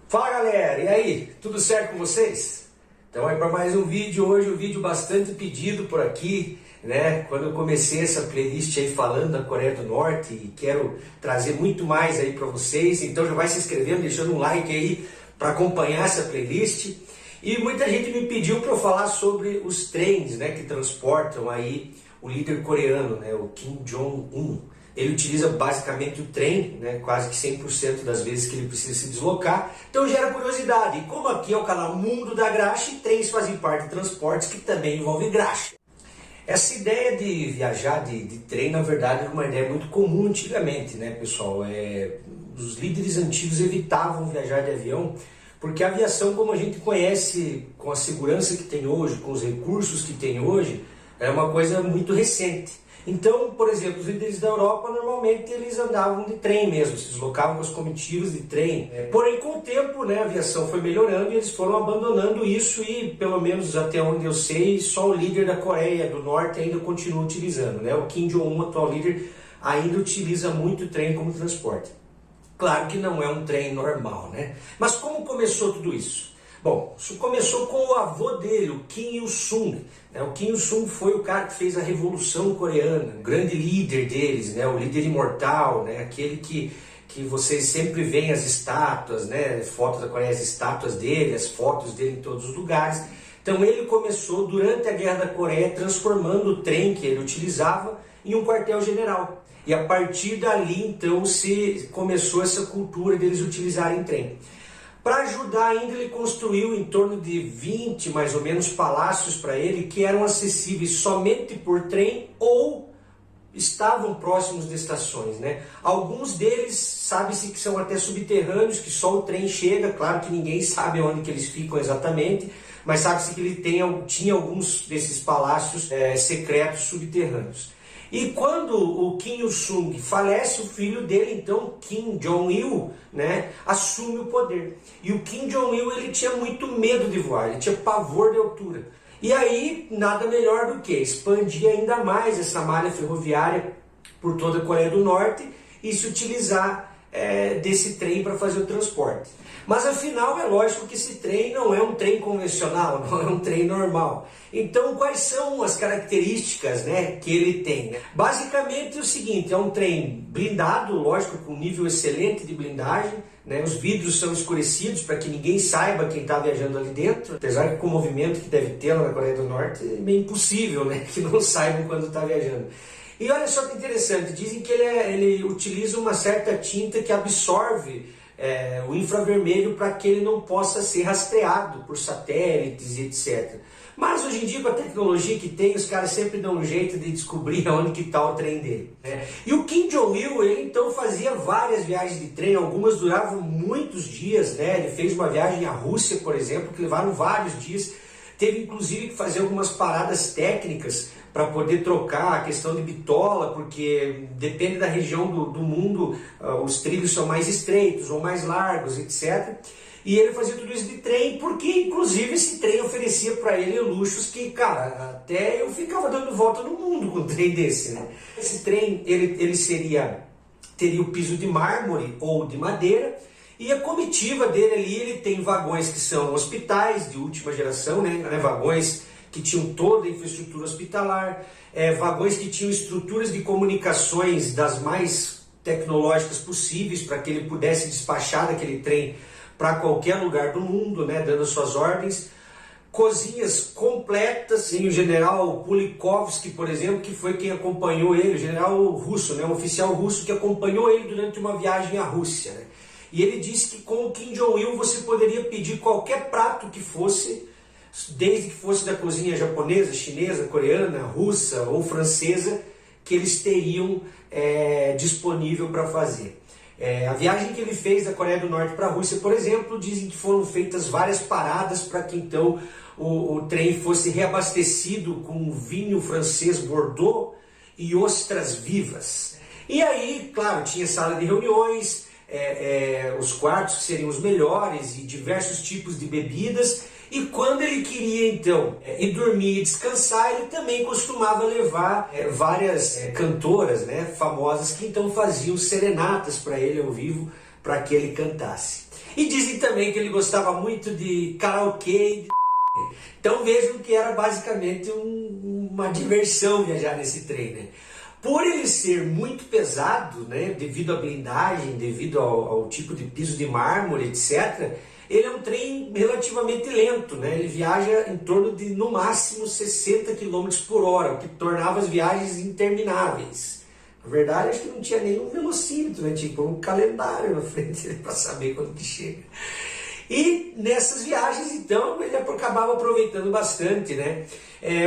Fala galera, e aí? Tudo certo com vocês? Então é para mais um vídeo, hoje um vídeo bastante pedido por aqui, né? Quando eu comecei essa playlist aí falando da Coreia do Norte e quero trazer muito mais aí para vocês, então já vai se inscrevendo, deixando um like aí para acompanhar essa playlist. E muita gente me pediu para eu falar sobre os trens, né, que transportam aí o líder coreano, né, o Kim Jong-un. Ele utiliza basicamente o trem, né, quase que 100% das vezes que ele precisa se deslocar. Então gera curiosidade. E como aqui é o canal Mundo da Graxa, trens fazem parte de transportes que também envolvem graxa. Essa ideia de viajar de trem, na verdade, é uma ideia muito comum antigamente, né, pessoal? Os líderes antigos evitavam viajar de avião, porque a aviação, como a gente conhece, com a segurança que tem hoje, com os recursos que tem hoje, é uma coisa muito recente. Então, por exemplo, os líderes da Europa normalmente eles andavam de trem mesmo, se deslocavam com as comitivas de trem. Porém, com o tempo, né, a aviação foi melhorando e eles foram abandonando isso e, pelo menos até onde eu sei, só o líder da Coreia do Norte ainda continua utilizando, né? O Kim Jong-un, atual líder, ainda utiliza muito o trem como transporte. Claro que não é um trem normal, né? Mas como começou tudo isso? Bom, isso começou com o avô dele, o Kim Il-sung. O Kim Il-sung foi o cara que fez a Revolução Coreana, o grande líder deles, né? O líder imortal, né? Aquele que vocês sempre veem as estátuas, né? Fotos da Coreia, as estátuas dele, as fotos dele em todos os lugares. Então ele começou durante a Guerra da Coreia transformando o trem que ele utilizava em um quartel-general. E a partir dali então se começou essa cultura deles utilizarem trem. Para ajudar ainda, ele construiu em torno de 20, mais ou menos, palácios para ele que eram acessíveis somente por trem ou estavam próximos de estações, né? Alguns deles, sabe-se que são até subterrâneos, que só o trem chega, claro que ninguém sabe onde que eles ficam exatamente, mas sabe-se que ele tinha alguns desses palácios secretos subterrâneos. E quando o Kim Il-sung falece, o filho dele, então, Kim Jong-il, né, assume o poder. E o Kim Jong-il, ele tinha muito medo de voar, ele tinha pavor de altura. E aí, nada melhor do que expandir ainda mais essa malha ferroviária por toda a Coreia do Norte e se utilizar desse trem para fazer o transporte. Mas afinal é lógico que esse trem não é um trem convencional, não é um trem normal. Então quais são as características, né, que ele tem? Basicamente é o seguinte, é um trem blindado, lógico, com nível excelente de blindagem, né, os vidros são escurecidos para que ninguém saiba quem está viajando ali dentro, apesar que com o movimento que deve ter lá na Coreia do Norte é meio impossível, né, que não saibam quando está viajando. E olha só que interessante, dizem que ele utiliza uma certa tinta que absorve o infravermelho para que ele não possa ser rastreado por satélites e etc. Mas hoje em dia, com a tecnologia que tem, os caras sempre dão um jeito de descobrir onde que está o trem dele. E o Kim Jong-il, ele então fazia várias viagens de trem, algumas duravam muitos dias, né? Ele fez uma viagem à Rússia, por exemplo, que levaram vários dias. Teve inclusive que fazer algumas paradas técnicas para poder trocar a questão de bitola, porque depende da região do mundo, os trilhos são mais estreitos ou mais largos, etc. E ele fazia tudo isso de trem, porque inclusive esse trem oferecia para ele luxos que, cara, até eu ficava dando volta no mundo com um trem desse, né? Esse trem, ele teria o piso de mármore ou de madeira, e a comitiva dele ali, ele tem vagões que são hospitais de última geração, né? Vagões que tinham toda a infraestrutura hospitalar, vagões que tinham estruturas de comunicações das mais tecnológicas possíveis para que ele pudesse despachar daquele trem para qualquer lugar do mundo, né? Dando suas ordens. Cozinhas completas, e o general Pulikovsky, por exemplo, que foi quem acompanhou ele, o general russo, né? Um oficial russo que acompanhou ele durante uma viagem à Rússia, né? E ele disse que com o Kim Jong-il você poderia pedir qualquer prato que fosse, desde que fosse da cozinha japonesa, chinesa, coreana, russa ou francesa, que eles teriam disponível para fazer. A viagem que ele fez da Coreia do Norte para a Rússia, por exemplo, dizem que foram feitas várias paradas para que então o trem fosse reabastecido com vinho francês Bordeaux e ostras vivas. E aí, claro, tinha sala de reuniões, os quartos que seriam os melhores e diversos tipos de bebidas. E quando ele queria então ir dormir e descansar, ele também costumava levar várias cantoras, né, famosas, que então faziam serenatas para ele ao vivo, para que ele cantasse. E dizem também que ele gostava muito de karaokê. Então vejam que era basicamente uma diversão viajar nesse trem, né? Por ele ser muito pesado, né, devido à blindagem, devido ao tipo de piso de mármore, etc., ele é um trem relativamente lento, né? Ele viaja em torno de, no máximo, 60 km por hora, o que tornava as viagens intermináveis. Na verdade, acho que não tinha nenhum velocímetro, né? Tinha um calendário na frente para saber quando que chega. E nessas viagens, então, ele acabava aproveitando bastante, né?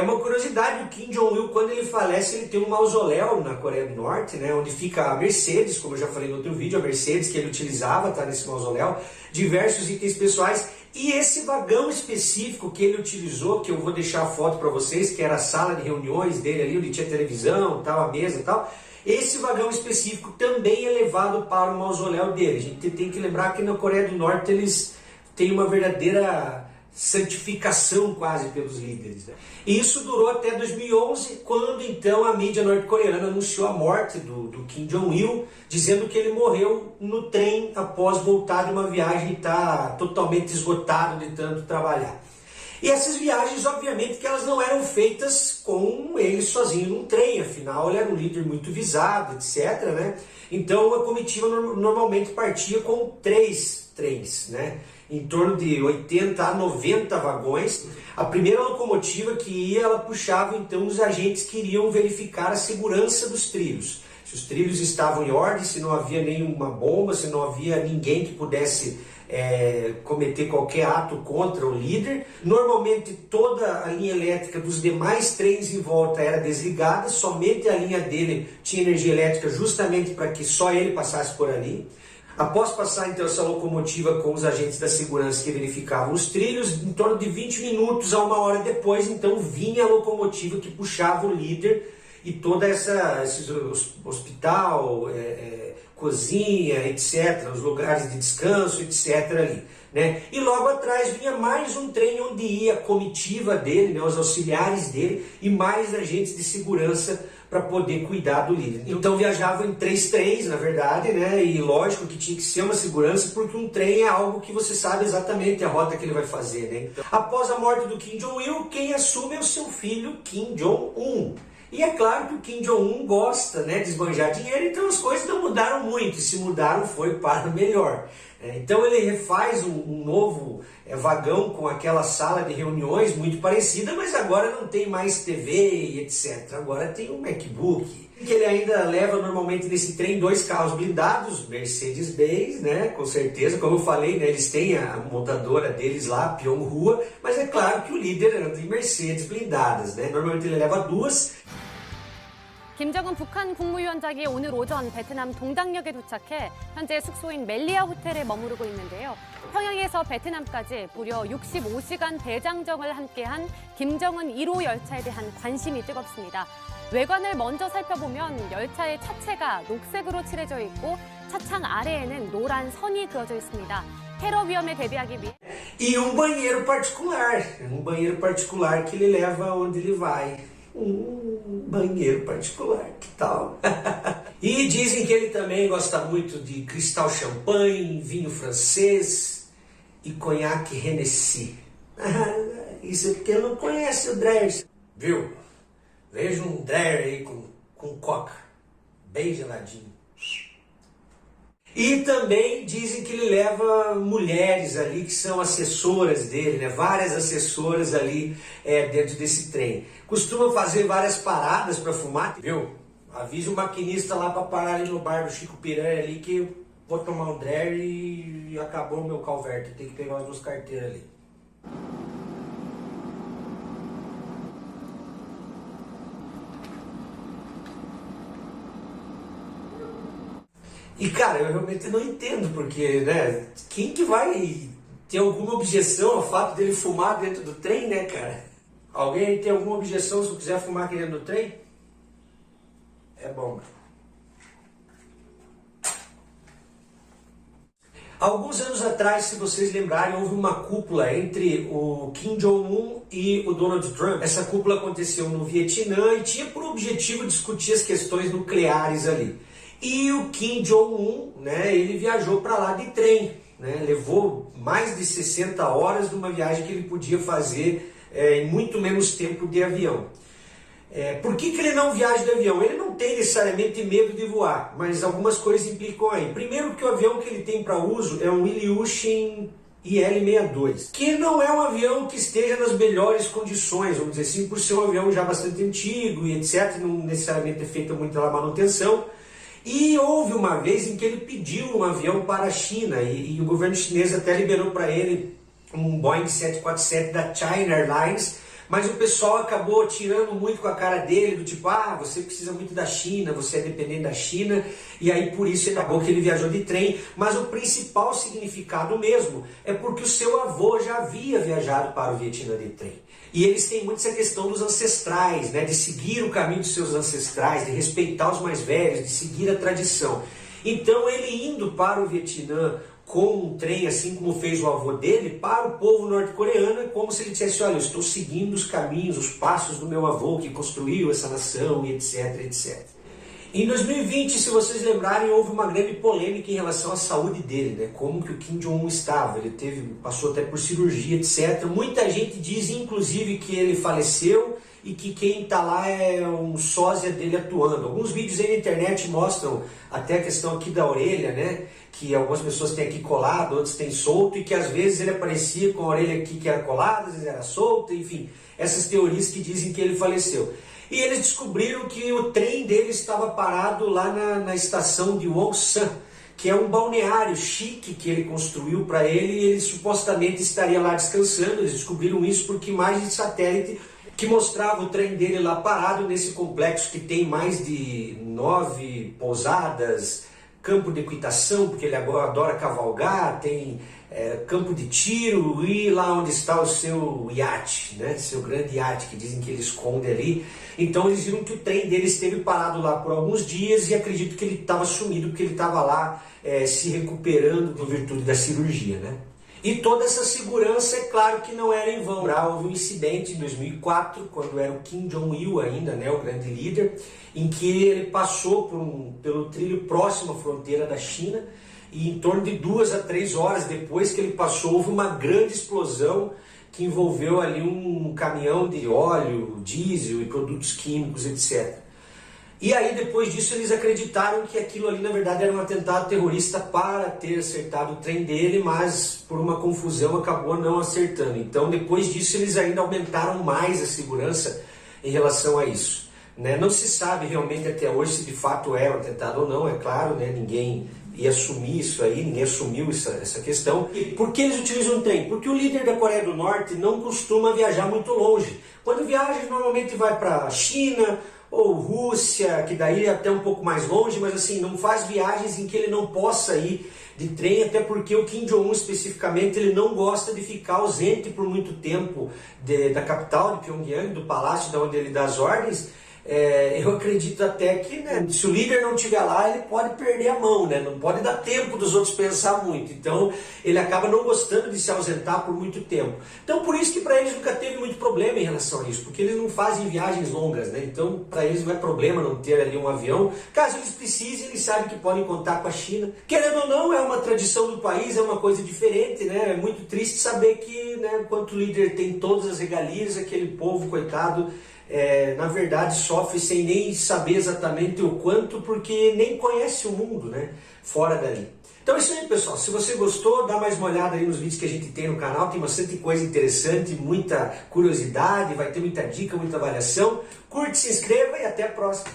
Uma curiosidade, o Kim Jong-il, quando ele falece, ele tem um mausoléu na Coreia do Norte, né? Onde fica a Mercedes, como eu já falei no outro vídeo, a Mercedes que ele utilizava, tá nesse mausoléu, diversos itens pessoais. E esse vagão específico que ele utilizou, que eu vou deixar a foto para vocês, que era a sala de reuniões dele ali, onde tinha televisão, tal, a mesa e tal. Esse vagão específico também é levado para o mausoléu dele. A gente tem que lembrar que na Coreia do Norte eles tem uma verdadeira santificação quase pelos líderes, né? E isso durou até 2011, quando então a mídia norte-coreana anunciou a morte do Kim Jong-il, dizendo que ele morreu no trem após voltar de uma viagem e estar totalmente esgotado de tanto trabalhar. E essas viagens, obviamente, que elas não eram feitas com ele sozinho num trem, afinal ele era um líder muito visado, etc., né? Então a comitiva normalmente partia com 3 trens, né? Em torno de 80 a 90 vagões. A primeira locomotiva que ia, ela puxava então os agentes que iriam verificar a segurança dos trilhos. Se os trilhos estavam em ordem, se não havia nenhuma bomba, se não havia ninguém que pudesse cometer qualquer ato contra o líder. Normalmente toda a linha elétrica dos demais trens em volta era desligada, somente a linha dele tinha energia elétrica justamente para que só ele passasse por ali. Após passar então essa locomotiva com os agentes da segurança que verificavam os trilhos, em torno de 20 minutos a 1 hora depois, então vinha a locomotiva que puxava o líder e toda esse hospital, cozinha, etc., os lugares de descanso, etc. ali, né? E logo atrás vinha mais um trem onde ia a comitiva dele, né, os auxiliares dele e mais agentes de segurança para poder cuidar do líder. Então viajavam em 3 trens, na verdade, né? E lógico que tinha que ser uma segurança, porque um trem é algo que você sabe exatamente a rota que ele vai fazer, né? Então, após a morte do Kim Jong-il, quem assume é o seu filho Kim Jong-un. E é claro que o Kim Jong-un gosta, né, de esbanjar dinheiro, então as coisas não mudaram muito, e se mudaram foi para melhor. Então ele refaz um novo vagão com aquela sala de reuniões muito parecida, mas agora não tem mais TV e etc. Agora tem um MacBook. Que ele ainda leva normalmente nesse trem 2 carros blindados, Mercedes-Benz, né, com certeza, como eu falei, né, eles têm a montadora deles lá, Pyonghua, mas é claro que o líder anda em Mercedes blindadas, né, normalmente ele leva 2. 김정은 북한 국무위원장이 오늘 오전 베트남 동당역에 도착해 현재 숙소인 멜리아 호텔에 머무르고 있는데요. 평양에서 베트남까지 무려 65시간 대장정을 함께한 김정은 1호 열차에 대한 관심이 뜨겁습니다. 외관을 먼저 살펴보면 열차의 차체가 녹색으로 칠해져 있고 차창 아래에는 노란 선이 그어져 있습니다. 테러 위험에 대비하기 위해 E banheiro particular que ele leva onde ele vai. Banheiro particular, que tal? E dizem que ele também gosta muito de cristal champanhe, vinho francês e conhaque Hennessy. Isso é porque ele não conhece o Dreher. Viu? Veja um Dreher aí com coca, bem geladinho. E também dizem que ele leva mulheres ali que são assessoras dele, né? Várias assessoras ali dentro desse trem. Costuma fazer várias paradas para fumar, viu? Avise o maquinista lá para parar ali no bar do Chico Piranha ali que eu vou tomar um Dreher e acabou o meu calverte. Tem que pegar as 2 carteiras ali. E cara, eu realmente não entendo, porque, né, quem que vai ter alguma objeção ao fato dele fumar dentro do trem, né, cara? Alguém tem alguma objeção se eu quiser fumar aqui dentro do trem? É bom. Alguns anos atrás, se vocês lembrarem, houve uma cúpula entre o Kim Jong-un e o Donald Trump. Essa cúpula aconteceu no Vietnã e tinha por objetivo discutir as questões nucleares ali. E o Kim Jong-un, né, ele viajou para lá de trem, né? Levou mais de 60 horas de uma viagem que ele podia fazer em muito menos tempo de avião. Por que ele não viaja de avião? Ele não tem necessariamente medo de voar, mas algumas coisas implicam aí. Primeiro que o avião que ele tem para uso é um Ilyushin IL-62, que não é um avião que esteja nas melhores condições, vamos dizer assim, por ser um avião já bastante antigo e etc, não necessariamente é feita muita manutenção. E houve uma vez em que ele pediu um avião para a China e o governo chinês até liberou para ele um Boeing 747 da China Airlines, mas o pessoal acabou tirando muito com a cara dele, do tipo, você precisa muito da China, você é dependente da China, e aí por isso acabou que ele viajou de trem, mas o principal significado mesmo é porque o seu avô já havia viajado para o Vietnã de trem. E eles têm muito essa questão dos ancestrais, né, de seguir o caminho dos seus ancestrais, de respeitar os mais velhos, de seguir a tradição. Então ele indo para o Vietnã com um trem, assim como fez o avô dele, para o povo norte-coreano, é como se ele dissesse, olha, eu estou seguindo os caminhos, os passos do meu avô que construiu essa nação, e etc, etc. Em 2020, se vocês lembrarem, houve uma grande polêmica em relação à saúde dele, né? Como que o Kim Jong-un estava, ele passou até por cirurgia, etc. Muita gente diz, inclusive, que ele faleceu e que quem está lá é um sósia dele atuando. Alguns vídeos aí na internet mostram até a questão aqui da orelha, né? Que algumas pessoas têm aqui colado, outros têm solto, e que às vezes ele aparecia com a orelha aqui que era colada, às vezes era solta, enfim, essas teorias que dizem que ele faleceu. E eles descobriram que o trem dele estava parado lá na estação de Wonsan, que é um balneário chique que ele construiu para ele, e ele supostamente estaria lá descansando. Eles descobriram isso porque imagens de satélite que mostrava o trem dele lá parado nesse complexo que tem mais de 9 pousadas, campo de equitação, porque ele agora adora cavalgar, tem campo de tiro e lá onde está o seu iate, né? Seu grande iate, que dizem que ele esconde ali. Então eles viram que o trem dele esteve parado lá por alguns dias e acredito que ele estava sumido, porque ele estava lá se recuperando em virtude da cirurgia, né? E toda essa segurança, é claro que não era em vão. Houve um incidente em 2004, quando era o Kim Jong-il ainda, né, o grande líder, em que ele passou pelo trilho próximo à fronteira da China, e em torno de 2 a 3 horas depois que ele passou, houve uma grande explosão que envolveu ali um caminhão de óleo, diesel e produtos químicos, etc. E aí, depois disso, eles acreditaram que aquilo ali, na verdade, era um atentado terrorista para ter acertado o trem dele, mas por uma confusão acabou não acertando. Então, depois disso, eles ainda aumentaram mais a segurança em relação a isso, né? Não se sabe realmente até hoje se de fato é um atentado ou não, é claro, né? Ninguém ia assumir isso aí, ninguém assumiu essa questão. E por que eles utilizam o trem? Porque o líder da Coreia do Norte não costuma viajar muito longe. Quando viaja, normalmente vai para a China ou Rússia, que daí é até um pouco mais longe, mas assim, não faz viagens em que ele não possa ir de trem, até porque o Kim Jong-un especificamente, ele não gosta de ficar ausente por muito tempo da capital de Pyongyang, do palácio de onde ele dá as ordens. Eu acredito até que, né, se o líder não estiver lá, ele pode perder a mão, né? Não pode dar tempo dos outros pensar muito. Então, ele acaba não gostando de se ausentar por muito tempo. Então, por isso que para eles nunca teve muito problema em relação a isso, porque eles não fazem viagens longas, né? Então, para eles não é problema não ter ali um avião. Caso eles precisem, eles sabem que podem contar com a China. Querendo ou não, é uma tradição do país, é uma coisa diferente, né? É muito triste saber que, né, enquanto o líder tem todas as regalias, aquele povo, coitado, na verdade sofre sem nem saber exatamente o quanto, porque nem conhece o mundo, né, fora dali. Então é isso aí, pessoal. Se você gostou, dá mais uma olhada aí nos vídeos que a gente tem no canal. Tem bastante coisa interessante, muita curiosidade, vai ter muita dica, muita avaliação. Curte, se inscreva e até a próxima.